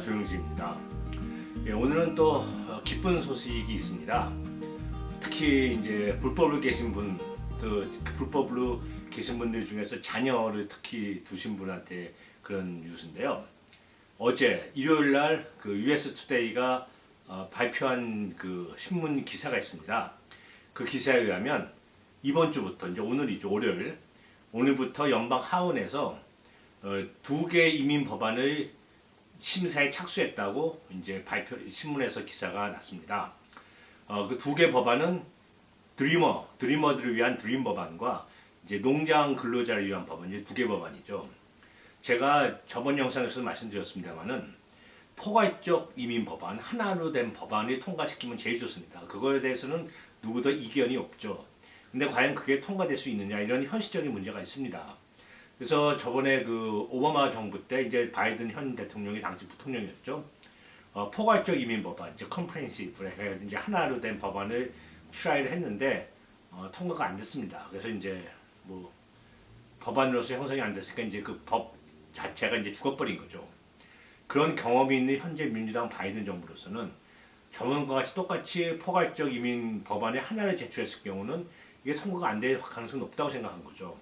조영주입니다. 오늘은 또 기쁜 소식이 있습니다. 특히 이제 불법으로 계신 분, 불법으로 계신 분들 중에서 자녀를 특히 두신 분한테 그런 뉴스인데요. 어제 일요일 날 그 US 투데이가 발표한 그 신문 기사가 있습니다. 그 기사에 의하면 이번 주부터 이제 오늘이죠, 월요일. 오늘부터 연방 하원에서 두 개의 이민 법안을 심사에 착수했다고 이제 신문에서 기사가 났습니다. 그 두 개 법안은 드리머들을 위한 드림 법안과 이제 농장 근로자를 위한 법안, 이제 두 개 법안이죠. 제가 저번 영상에서 말씀드렸습니다만은 포괄적 이민 법안, 하나로 된 법안을 통과시키면 제일 좋습니다. 그거에 대해서는 누구도 이견이 없죠. 근데 과연 그게 통과될 수 있느냐, 이런 현실적인 문제가 있습니다. 그래서 저번에 그 오바마 정부 때 이제 바이든 현 대통령이 당시 부통령이었죠. 포괄적 이민 법안, 이제 컴프레hen시브 이제 하나로 된 법안을 출하를 했는데 통과가 안 됐습니다. 그래서 이제 뭐 법안으로서 형성이 안 됐으니까 이제 그 법 자체가 이제 죽어버린 거죠. 그런 경험이 있는 현재 민주당 바이든 정부로서는 저번과 같이 똑같이 포괄적 이민 법안에 하나를 제출했을 경우는 이게 통과가 안 될 가능성이 높다고 생각한 거죠.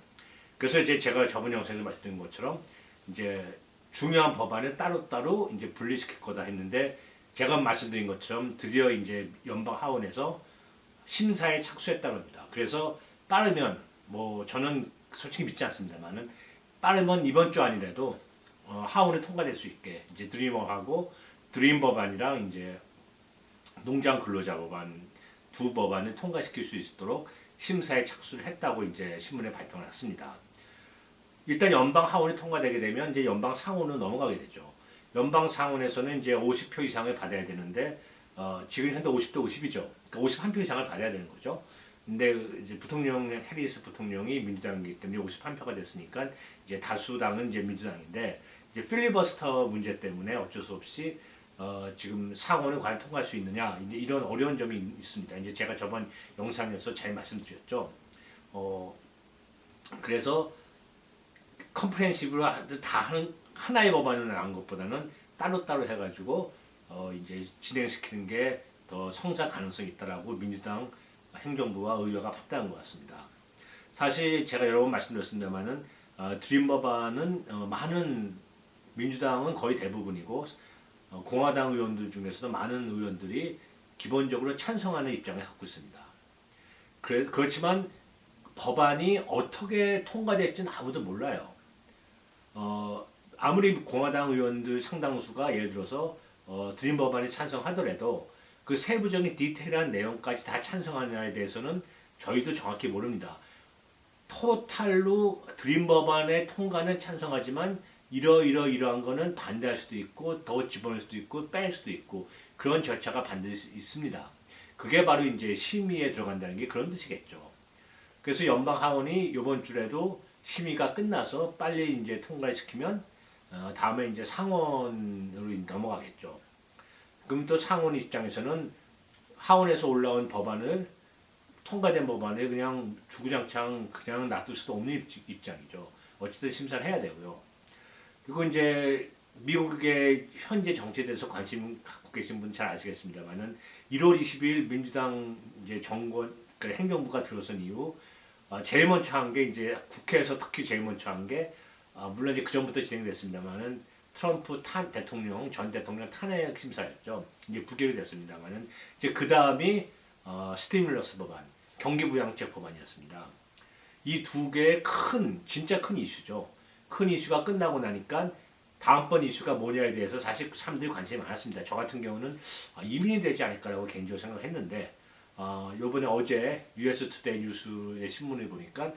그래서 이제 제가 저번 영상에서 말씀드린 것처럼 이제 중요한 법안을 따로따로 이제 분리시킬 거다 했는데, 제가 말씀드린 것처럼 드디어 이제 연방 하원에서 심사에 착수했다고 합니다. 그래서 빠르면, 뭐 저는 솔직히 믿지 않습니다만은 빠르면 이번 주 안이라도 하원에 통과될 수 있게 이제 드리머하고 드림 법안이랑 이제 농장 근로자 법안 두 법안을 통과시킬 수 있도록 심사에 착수를 했다고 이제 신문에 발표가 났습니다. 일단 연방 하원이 통과되게 되면 이제 연방 상원으로 넘어가게 되죠. 연방 상원에서는 이제 50표 이상을 받아야 되는데 지금 현재 50대 50이죠. 그러니까 51표 이상을 받아야 되는 거죠. 근데 이제 해리스 부통령이 민주당이기 때문에 51표가 됐으니까 이제 다수당은 이제 민주당인데, 이제 필리버스터 문제 때문에 어쩔 수 없이 지금 상원을 과연 통과할 수 있느냐, 이제 이런 어려운 점이 있습니다. 이제 제가 저번 영상에서 잘 말씀드렸죠. 그래서 컴프레hen시브로 다 하는 하나의 법안을 나온 것보다는 따로따로 해가지고 이제 진행시키는 게 더 성사 가능성이 있다라고 민주당 행정부와 의회가 판단한 것 같습니다. 사실 제가 여러 번 말씀드렸습니다만은 드림 법안은 많은 민주당은 거의 대부분이고 공화당 의원들 중에서도 많은 의원들이 기본적으로 찬성하는 입장을 갖고 있습니다. 그렇지만 법안이 어떻게 통과될지는 아무도 몰라요. 아무리 공화당 의원들 상당수가 예를 들어서 드림 법안에 찬성하더라도 그 세부적인 디테일한 내용까지 다 찬성하느냐에 대해서는 저희도 정확히 모릅니다. 토탈로 드림 법안의 통과는 찬성하지만 이러한 거는 반대할 수도 있고 더 집어넣을 수도 있고 뺄 수도 있고 그런 절차가 반드시 있습니다. 그게 바로 이제 심의에 들어간다는 게 그런 뜻이겠죠. 그래서 연방 하원이 이번 주에도 심의가 끝나서 빨리 이제 통과시키면 다음에 이제 상원으로 넘어가겠죠. 그럼 또 상원 입장에서는 하원에서 올라온 법안을 통과된 법안을 그냥 주구장창 그냥 놔둘 수도 없는 입장이죠. 어쨌든 심사를 해야 되고요. 그리고 이제 미국의 현재 정치에 대해서 관심 갖고 계신 분 잘 아시겠습니다만은 1월 20일 민주당 이제 정권, 그러니까 행정부가 들어선 이후 제일 먼저 한 게 이제 국회에서 특히 제일 먼저 한 게 물론 이제 그 전부터 진행됐습니다만은 트럼프 전 대통령 탄핵 심사였죠. 이제 부결이 됐습니다만은 이제 그 다음이 스티뮬러스 법안, 경기부양책 법안이었습니다. 이 두 개의 진짜 큰 이슈죠. 큰 이슈가 끝나고 나니까 다음번 이슈가 뭐냐에 대해서 사실 사람들이 관심이 많았습니다. 저 같은 경우는 이민이 되지 않을까라고 개인적으로 생각했는데, 요번에 어제 US 투데이 뉴스의 신문을 보니까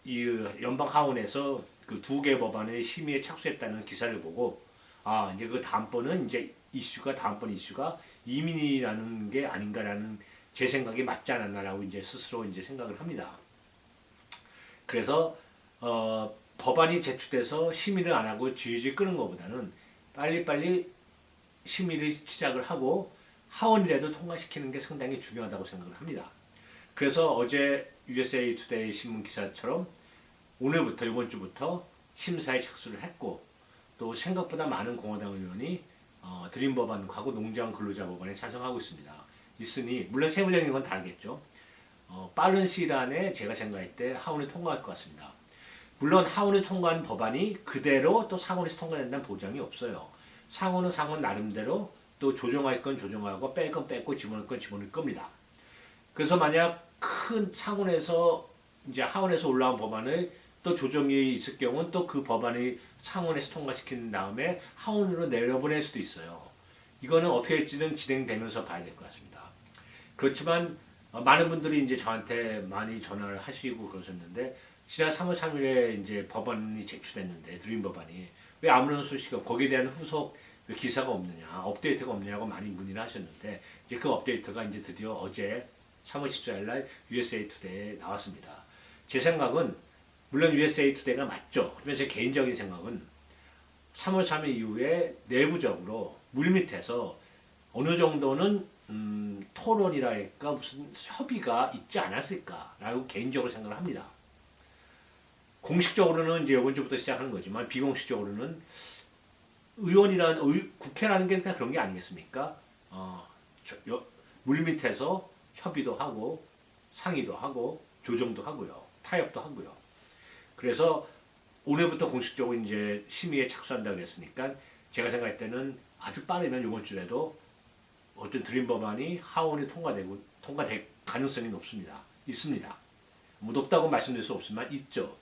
이 연방 하원에서 그 두 개 법안의 심의에 착수했다는 기사를 보고 이제 그 다음번 이슈가 이민이라는 게 아닌가라는 제 생각이 맞지 않았나라고 이제 스스로 이제 생각을 합니다. 그래서 법안이 제출돼서 심의를 안 하고 질질 끄는 것보다는 빨리빨리 심의를 시작을 하고 하원이라도 통과시키는 게 상당히 중요하다고 생각을 합니다. 그래서 어제 USA 투데이 신문 기사처럼 오늘부터 이번 주부터 심사에 착수를 했고 또 생각보다 많은 공화당 의원이 드림 법안하고 농장 근로자 법안에 찬성하고 있으니 물론 세부적인 건 다르겠죠. 빠른 시일 안에 제가 생각할 때 하원에 통과할 것 같습니다. 물론 하원에 통과한 법안이 그대로 또 상원에서 통과된다는 보장이 없어요. 상원은 상원 나름대로 또 조정할 건 조정하고 뺄 건 뺐고 집어넣을 건 집어넣을 겁니다. 그래서 만약 큰 상원에서 이제 하원에서 올라온 법안을 또 조정이 있을 경우는 또 그 법안이 상원에서 통과시킨 다음에 하원으로 내려보낼 수도 있어요. 이거는 어떻게 될지는 진행되면서 봐야 될 것 같습니다. 그렇지만 많은 분들이 이제 저한테 많이 전화를 하시고 그러셨는데 지난 3월 3일에 이제 법안이 제출됐는데 드림 법안이 왜 아무런 소식이 없고 거기에 대한 후속 기사가 없느냐, 업데이트가 없느냐고 많이 문의를 하셨는데 이제 그 업데이트가 이제 드디어 어제 3월 14일 날 USA 투데이에 나왔습니다. 제 생각은 물론 USA 투데이가 맞죠. 하지만 제 개인적인 생각은 3월 3일 이후에 내부적으로 물밑에서 어느 정도는 토론이랄까 무슨 협의가 있지 않았을까라고 개인적으로 생각을 합니다. 공식적으로는 이제 이번 주부터 시작하는 거지만 비공식적으로는 국회라는 게 그냥 그런 게 아니겠습니까? 물밑에서 협의도 하고 상의도 하고 조정도 하고요, 타협도 하고요. 그래서 올해부터 공식적으로 이제 심의에 착수한다고 했으니까 제가 생각할 때는 아주 빠르면 이번 주에도 어떤 드림 법안이 하원에 통과될 가능성이 있습니다. 뭐 높다고 말씀드릴 수 없지만 있죠.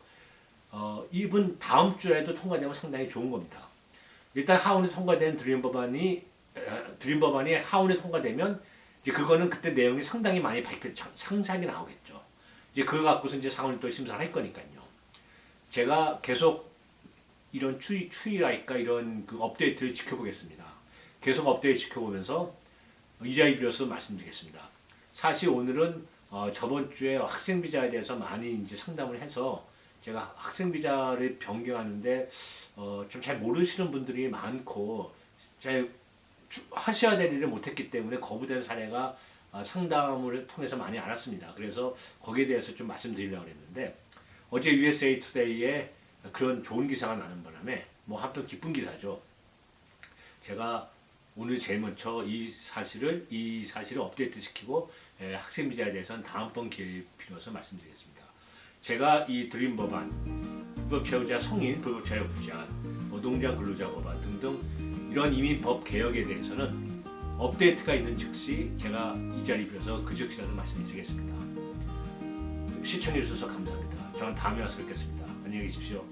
이번 다음 주에도 통과되면 상당히 좋은 겁니다. 일단 하원에 통과된 드림 법안이 하원에 통과되면 이제 그거는 그때 내용이 상당히 많이 상세하게 나오겠죠. 이제 그거 갖고서 이제 상원이 또 심사를 할 거니까요. 제가 계속 이런 추이랄까 이런 그 업데이트를 지켜보겠습니다. 계속 업데이트 지켜보면서 이 자리 빌어서 말씀드리겠습니다. 사실 오늘은 저번 주에 학생 비자에 대해서 많이 이제 상담을 해서 제가 학생 비자를 변경하는데 좀 잘 모르시는 분들이 많고 잘 하셔야 될 일을 못했기 때문에 거부된 사례가 상담을 통해서 많이 알았습니다. 그래서 거기에 대해서 좀 말씀드리려고 했는데 어제 USA 투데이에 그런 좋은 기사가 나는 바람에 뭐 한편 기쁜 기사죠. 제가 오늘 제일 먼저 이 사실을 업데이트 시키고 학생 비자에 대해서는 다음번 기회에 빌어서 말씀드리겠습니다. 제가 이 드림 법안, 불법 채용자 성인, 불법 채용 부재한, 농장 근로자 법안 등등 이런 이민법 개혁에 대해서는 업데이트가 있는 즉시 제가 이 자리 빌어서 그 즉시라도 말씀드리겠습니다. 시청해 주셔서 감사합니다. 저는 다음에 와서 뵙겠습니다. 안녕히 계십시오.